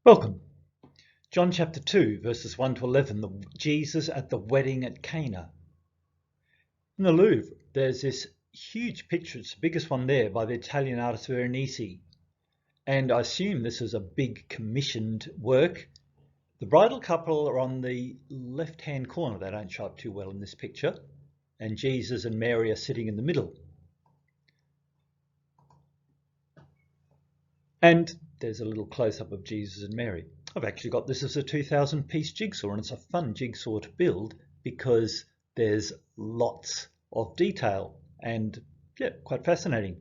Welcome. John chapter 2, verses 1 to 11, Jesus at the wedding at Cana. In the Louvre, there's this huge picture, it's the biggest one there, by the Italian artist Veronese. And I assume this is a big commissioned work. The bridal couple are on the left-hand corner. They don't show up too well in this picture. And Jesus and Mary are sitting in the middle. And there's a little close-up of Jesus and Mary. I've actually got this as a 2,000-piece jigsaw, and it's a fun jigsaw to build because there's lots of detail and quite fascinating.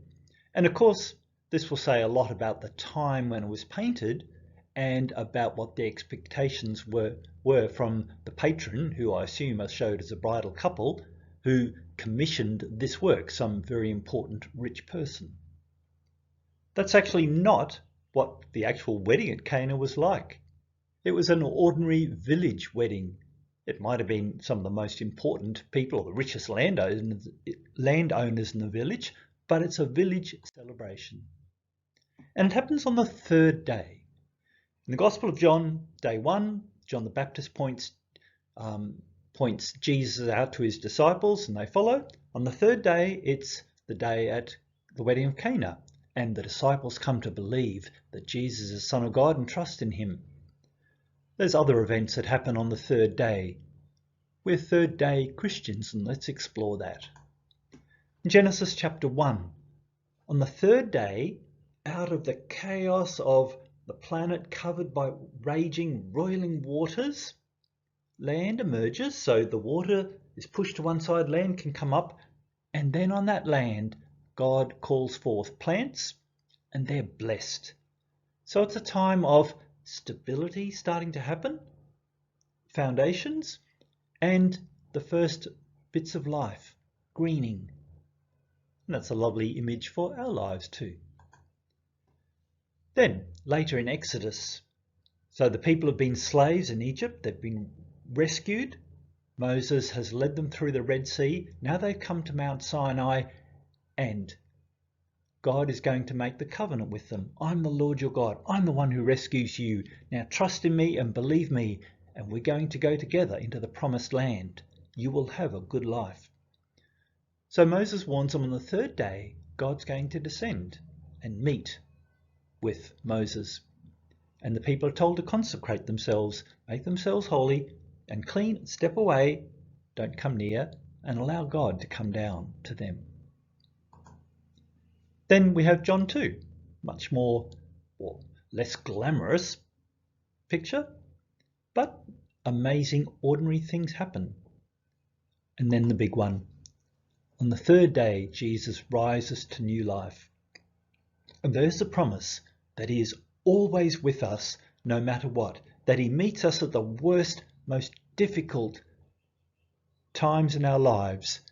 And of course, this will say a lot about the time when it was painted and about what the expectations were from the patron, who I assume are showed as a bridal couple, who commissioned this work, some very important rich person. That's actually not what the actual wedding at Cana was like. It was an ordinary village wedding. It might have been some of the most important people or the richest landowners in the village, but it's a village celebration. And it happens on the third day. In the Gospel of John, day 1, John the Baptist points Jesus out to his disciples and they follow. On the third day, it's the day at the wedding of Cana. And the disciples come to believe that Jesus is the Son of God and trust in him. There's other events that happen on the third day. We're third day Christians, and let's explore that. In Genesis chapter 1, on the third day, out of the chaos of the planet covered by raging, roiling waters, land emerges. So the water is pushed to one side, land can come up, and then on that land, God calls forth plants and they're blessed. So it's a time of stability starting to happen, foundations, and the first bits of life, greening. And that's a lovely image for our lives too. Then later in Exodus, so the people have been slaves in Egypt, they've been rescued. Moses has led them through the Red Sea. Now they've come to Mount Sinai, and God is going to make the covenant with them. I'm the Lord your God. I'm the one who rescues you. Now trust in me and believe me, and we're going to go together into the promised land. You will have a good life. So Moses warns them on the third day, God's going to descend and meet with Moses. And the people are told to consecrate themselves, make themselves holy and clean, step away, don't come near, and allow God to come down to them. Then we have John 2, much more or less glamorous picture, but amazing ordinary things happen. And then the big one. On the third day, Jesus rises to new life. And there's the promise that he is always with us no matter what, that he meets us at the worst, most difficult times in our lives.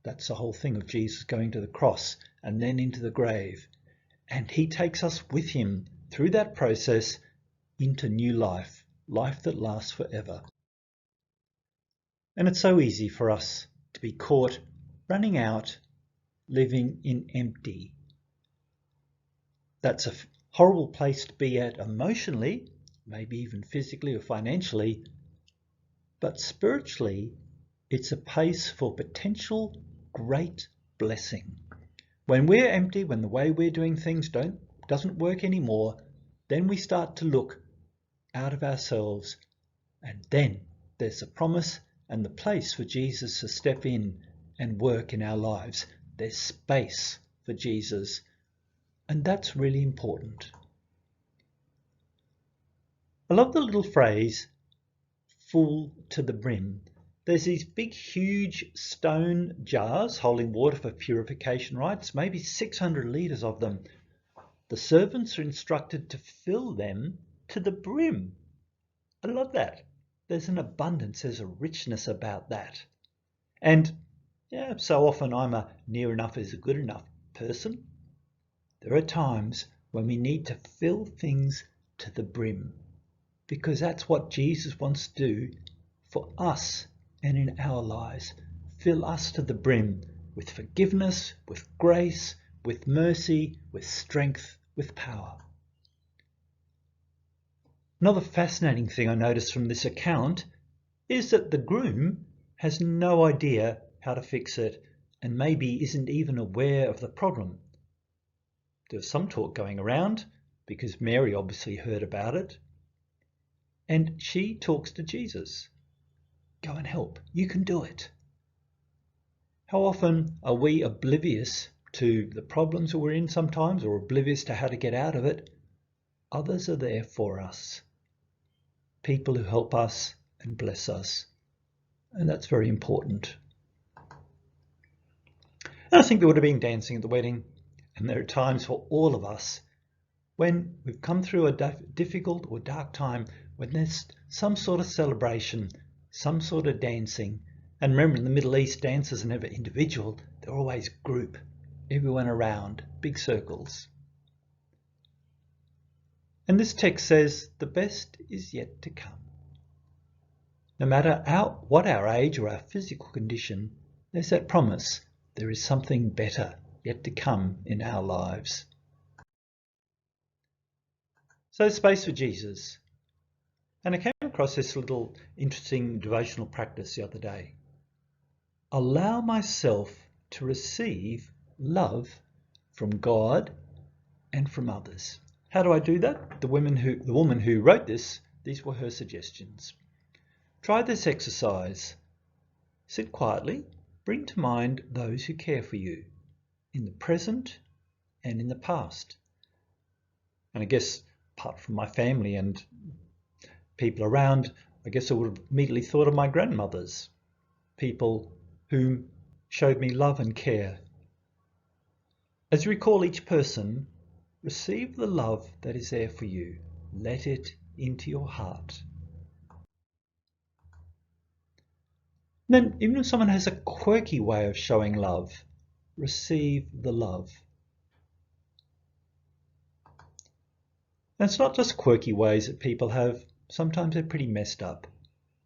That's the whole thing of Jesus going to the cross and then into the grave. And he takes us with him through that process into new life, life that lasts forever. And it's so easy for us to be caught running out, living in empty. That's a horrible place to be at emotionally, maybe even physically or financially, but spiritually, it's a place for potential great blessing. When we're empty, when the way we're doing things doesn't work anymore, then we start to look out of ourselves, and then there's a promise and the place for Jesus to step in and work in our lives. There's space for Jesus, and that's really important. I love the little phrase, full to the brim. There's these big, huge stone jars holding water for purification rites, maybe 600 litres of them. The servants are instructed to fill them to the brim. I love that. There's an abundance, there's a richness about that. And so often I'm a near enough is a good enough person. There are times when we need to fill things to the brim, because that's what Jesus wants to do for us and in our lives. Fill us to the brim with forgiveness, with grace, with mercy, with strength, with power. Another fascinating thing I noticed from this account is that the groom has no idea how to fix it and maybe isn't even aware of the problem. There's some talk going around because Mary obviously heard about it, and she talks to Jesus. Go and help. You can do it. How often are we oblivious to the problems that we're in sometimes, or oblivious to how to get out of it? Others are there for us. People who help us and bless us. And that's very important. And I think there would have been dancing at the wedding. And there are times for all of us when we've come through a difficult or dark time, when there's some sort of celebration, some sort of dancing. And remember, in the Middle East, dances are never individual. They're always group. Everyone around, big circles. And this text says the best is yet to come. No matter what our age or our physical condition, there's that promise. There is something better yet to come in our lives. So space for Jesus. And I came across this little interesting devotional practice the other day. Allow myself to receive love from God and from others. How do I do that? The woman who wrote this, these were her suggestions. Try this exercise. Sit quietly. Bring to mind those who care for you in the present and in the past. And I guess apart from my family and people around, I guess I would have immediately thought of my grandmothers, people who showed me love and care. As you recall each person, receive the love that is there for you. Let it into your heart. Then, even if someone has a quirky way of showing love, receive the love. And it's not just quirky ways that people have. Sometimes they're pretty messed up.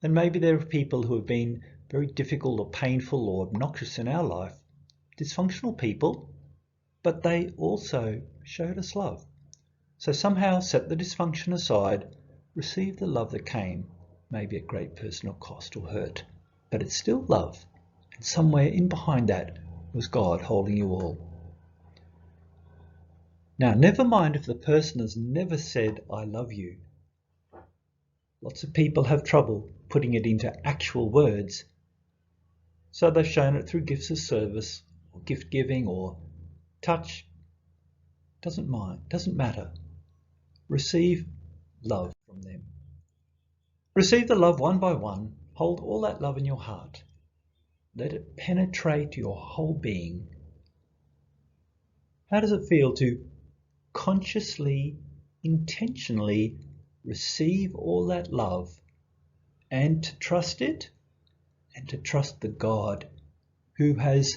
And maybe there are people who have been very difficult or painful or obnoxious in our life. Dysfunctional people, but they also showed us love. So somehow set the dysfunction aside, receive the love that came, maybe at great personal cost or hurt. But it's still love, and somewhere in behind that was God holding you all. Now, never mind if the person has never said, I love you. Lots of people have trouble putting it into actual words, so they've shown it through gifts of service, or gift giving, or touch. Doesn't matter. Receive love from them. Receive the love one by one. Hold all that love in your heart. Let it penetrate your whole being. How does it feel to consciously, intentionally receive all that love and to trust it and to trust the God who is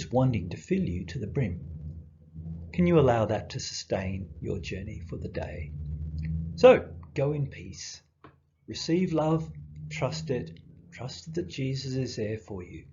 wanting to fill you to the brim? Can you allow that to sustain your journey for the day? So, go in peace. Receive love, trust it, trust that Jesus is there for you.